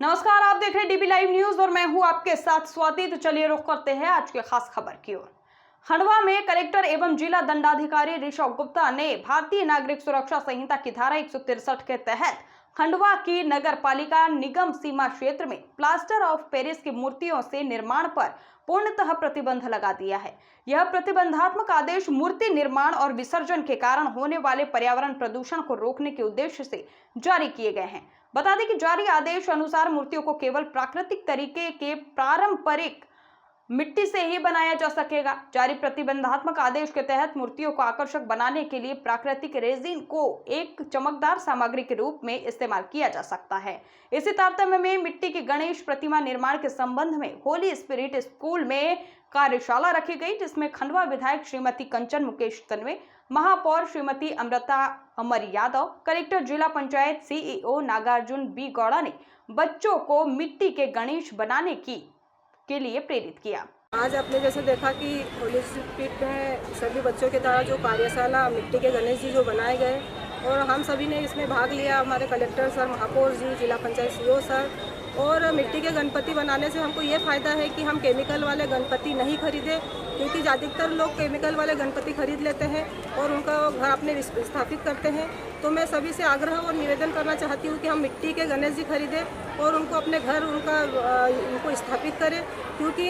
नमस्कार, आप देख रहे हैं डीबी लाइव न्यूज और मैं हूं आपके साथ स्वाति। तो चलिए रुख करते हैं आज के खास खबर की ओर। खंडवा में कलेक्टर एवं जिला दंडाधिकारी ऋषभ गुप्ता ने भारतीय नागरिक सुरक्षा संहिता की धारा 163 के तहत खंडवा की नगर पालिका निगम सीमा क्षेत्र में प्लास्टर ऑफ पेरिस की मूर्तियों से निर्माण पर पूर्णतः प्रतिबंध लगा दिया है। यह प्रतिबंधात्मक आदेश मूर्ति निर्माण और विसर्जन के कारण होने वाले पर्यावरण प्रदूषण को रोकने के उद्देश्य से जारी किए गए हैं। बता दें कि जारी आदेश अनुसार मूर्तियों को केवल प्राकृतिक तरीके के पारंपरिक मिट्टी से ही बनाया जा सकेगा। जारी प्रतिबंधात्मक आदेश के तहत मूर्तियों को आकर्षक बनाने के लिए प्राकृतिक रेजिन को एक चमकदार सामग्री के रूप में इस्तेमाल किया जा सकता है। इसी तारतम्य में मिट्टी की गणेश प्रतिमा निर्माण के संबंध में होली स्पिरिट स्कूल में कार्यशाला रखी गई, जिसमें खंडवा विधायक श्रीमती कंचन मुकेश तन्वे, महापौर श्रीमती अमृता अमर यादव, कलेक्टर जिला पंचायत सीईओ नागार्जुन बी गौड़ा ने बच्चों को मिट्टी के गणेश बनाने के लिए प्रेरित किया। आज आपने जैसे देखा कि होली स्पिरिट में सभी बच्चों के द्वारा जो कार्यशाला मिट्टी के गणेश जी जो बनाए गए और हम सभी ने इसमें भाग लिया। हमारे कलेक्टर सर, महापौर जी, जिला पंचायत सीईओ सर। और मिट्टी के गणपति बनाने से हमको ये फ़ायदा है कि हम केमिकल वाले गणपति नहीं खरीदे, क्योंकि ज़्यादातर लोग केमिकल वाले गणपति खरीद लेते हैं और उनका घर अपने स्थापित करते हैं। तो मैं सभी से आग्रह और निवेदन करना चाहती हूँ कि हम मिट्टी के गणेश जी खरीदें और उनको अपने घर उनको स्थापित करें, क्योंकि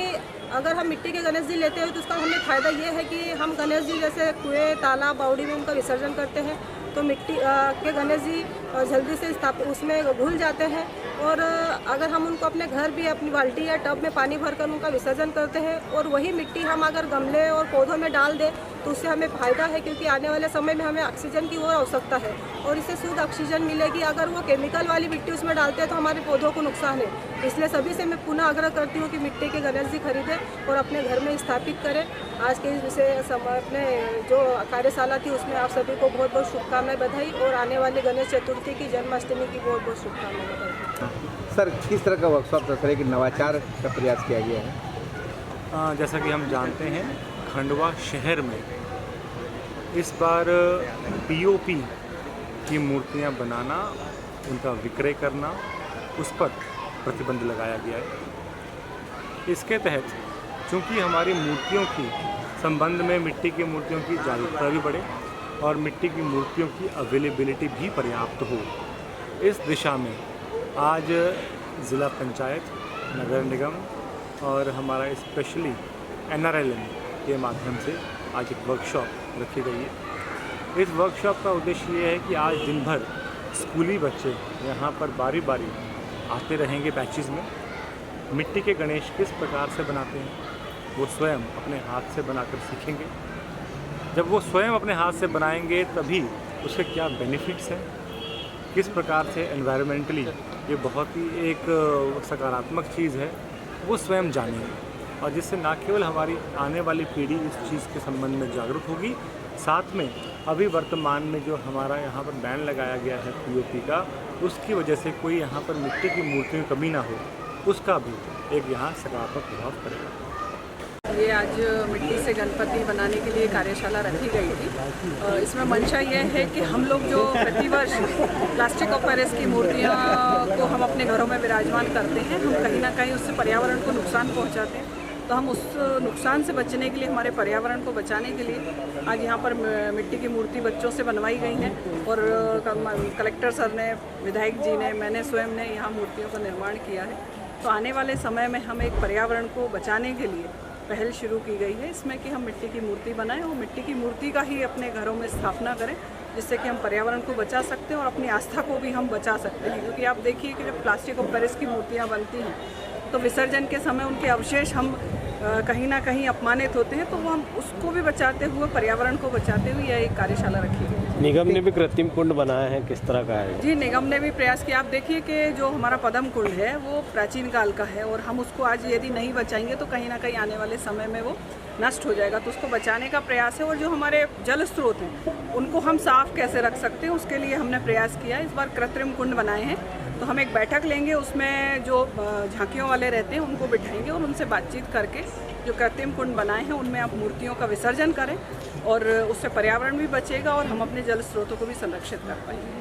अगर हम मिट्टी के गणेश जी लेते हैं तो उसका हमें फ़ायदा ये है कि हम गणेश जी जैसे कुएँ, तालाब, बावड़ी में उनका विसर्जन करते हैं तो मिट्टी के गणेश जी जल्दी से उसमें घुल जाते हैं। और अगर हम उनको अपने घर भी अपनी बाल्टी या टब में पानी भरकर उनका विसर्जन करते हैं और वही मिट्टी हम अगर गमले और पौधों में डाल दें तो उससे हमें फ़ायदा है, क्योंकि आने वाले समय में हमें ऑक्सीजन की और आवश्यकता है और इससे शुद्ध ऑक्सीजन मिलेगी। अगर वो केमिकल वाली मिट्टी उसमें डालते हैं तो हमारे पौधों को नुकसान है। इसलिए सभी से मैं पुनः आग्रह करती हूँ कि मिट्टी के गणेश जी खरीदें और अपने घर में स्थापित करें। आज के इस विषय अपने जो कार्यशाला थी उसमें आप सभी को बहुत बहुत शुभकामनाएं, बधाई और आने वाली गणेश चतुर्थी की, जन्माष्टमी की बहुत बहुत शुभकामनाएं, बधाई। सर, किस तरह का वर्कशॉप रख रहे कि नवाचार का प्रयास किया गया है? जैसा कि हम जानते हैं, खंडवा शहर में इस बार पीओपी की मूर्तियां बनाना, उनका विक्रय करना, उस पर प्रतिबंध लगाया गया है। इसके तहत चूँकि हमारी मूर्तियों की संबंध में मिट्टी की मूर्तियों की जागरूकता भी बढ़े और मिट्टी की मूर्तियों की अवेलेबिलिटी भी पर्याप्त हो, इस दिशा में आज ज़िला पंचायत, नगर निगम और हमारा स्पेशली NRLM के माध्यम से आज एक वर्कशॉप रखी गई है। इस वर्कशॉप का उद्देश्य ये है कि आज दिन भर स्कूली बच्चे यहाँ पर बारी बारी आते रहेंगे बैचेज़ में। मिट्टी के गणेश किस प्रकार से बनाते हैं वो स्वयं अपने हाथ से बनाकर सीखेंगे। जब वो स्वयं अपने हाथ से बनाएंगे तभी उसके क्या बेनिफिट्स हैं, किस प्रकार से एनवायरमेंटली ये बहुत ही एक सकारात्मक चीज़ है, वो स्वयं जानेंगे और जिससे न केवल हमारी आने वाली पीढ़ी इस चीज़ के संबंध में जागरूक होगी, साथ में अभी वर्तमान में जो हमारा यहाँ पर बैन लगाया गया है पीओपी का, उसकी वजह से कोई यहाँ पर मिट्टी की मूर्तियों की कमी ना हो, उसका भी एक यहाँ सकारात्मक प्रभाव पड़ेगा। ये आज मिट्टी से गणपति बनाने के लिए कार्यशाला रखी गई थी। इसमें मंशा ये है कि हम लोग जो प्रतिवर्ष प्लास्टिक ऑफ पेरिस की मूर्तियाँ को हम अपने घरों में विराजमान करते हैं, हम कहीं ना कहीं उससे पर्यावरण को नुकसान पहुँचाते हैं। तो हम उस नुकसान से बचने के लिए, हमारे पर्यावरण को बचाने के लिए आज यहाँ पर मिट्टी की मूर्ति बच्चों से बनवाई गई हैं और कलेक्टर सर ने, विधायक जी ने, मैंने स्वयं ने यहाँ मूर्तियों का निर्माण किया है। तो आने वाले समय में हम एक पर्यावरण को बचाने के लिए पहल शुरू की गई है, इसमें कि हम मिट्टी की मूर्ति बनाएं और मिट्टी की मूर्ति का ही अपने घरों में स्थापना करें, जिससे कि हम पर्यावरण को बचा सकते हैं और अपनी आस्था को भी हम बचा सकते हैं। क्योंकि आप देखिए कि जब प्लास्टिक ऑफ पेरिस की मूर्तियाँ बनती हैं तो विसर्जन के समय उनके अवशेष हम कहीं ना कहीं अपमानित होते हैं, तो वो हम उसको भी बचाते हुए, पर्यावरण को बचाते हुए यह एक कार्यशाला रखी गई। निगम ने भी कृत्रिम कुंड बनाया है, किस तरह का है? जी, निगम ने भी प्रयास किया। आप देखिए कि जो हमारा पद्म कुंड है वो प्राचीन काल का है और हम उसको आज यदि नहीं बचाएंगे तो कहीं ना कहीं आने वाले समय में वो नष्ट हो जाएगा। तो उसको बचाने का प्रयास है और जो हमारे जल स्रोत हैं उनको हम साफ कैसे रख सकते हैं, उसके लिए हमने प्रयास किया। इस बार कृत्रिम कुंड बनाए हैं, तो हम एक बैठक लेंगे, उसमें जो झांकियों वाले रहते हैं उनको बिठाएंगे और उनसे बातचीत करके जो कृत्रिम कुंड बनाए हैं उनमें आप मूर्तियों का विसर्जन करें और उससे पर्यावरण भी बचेगा और हम अपने जल स्रोतों को भी संरक्षित कर पाएंगे।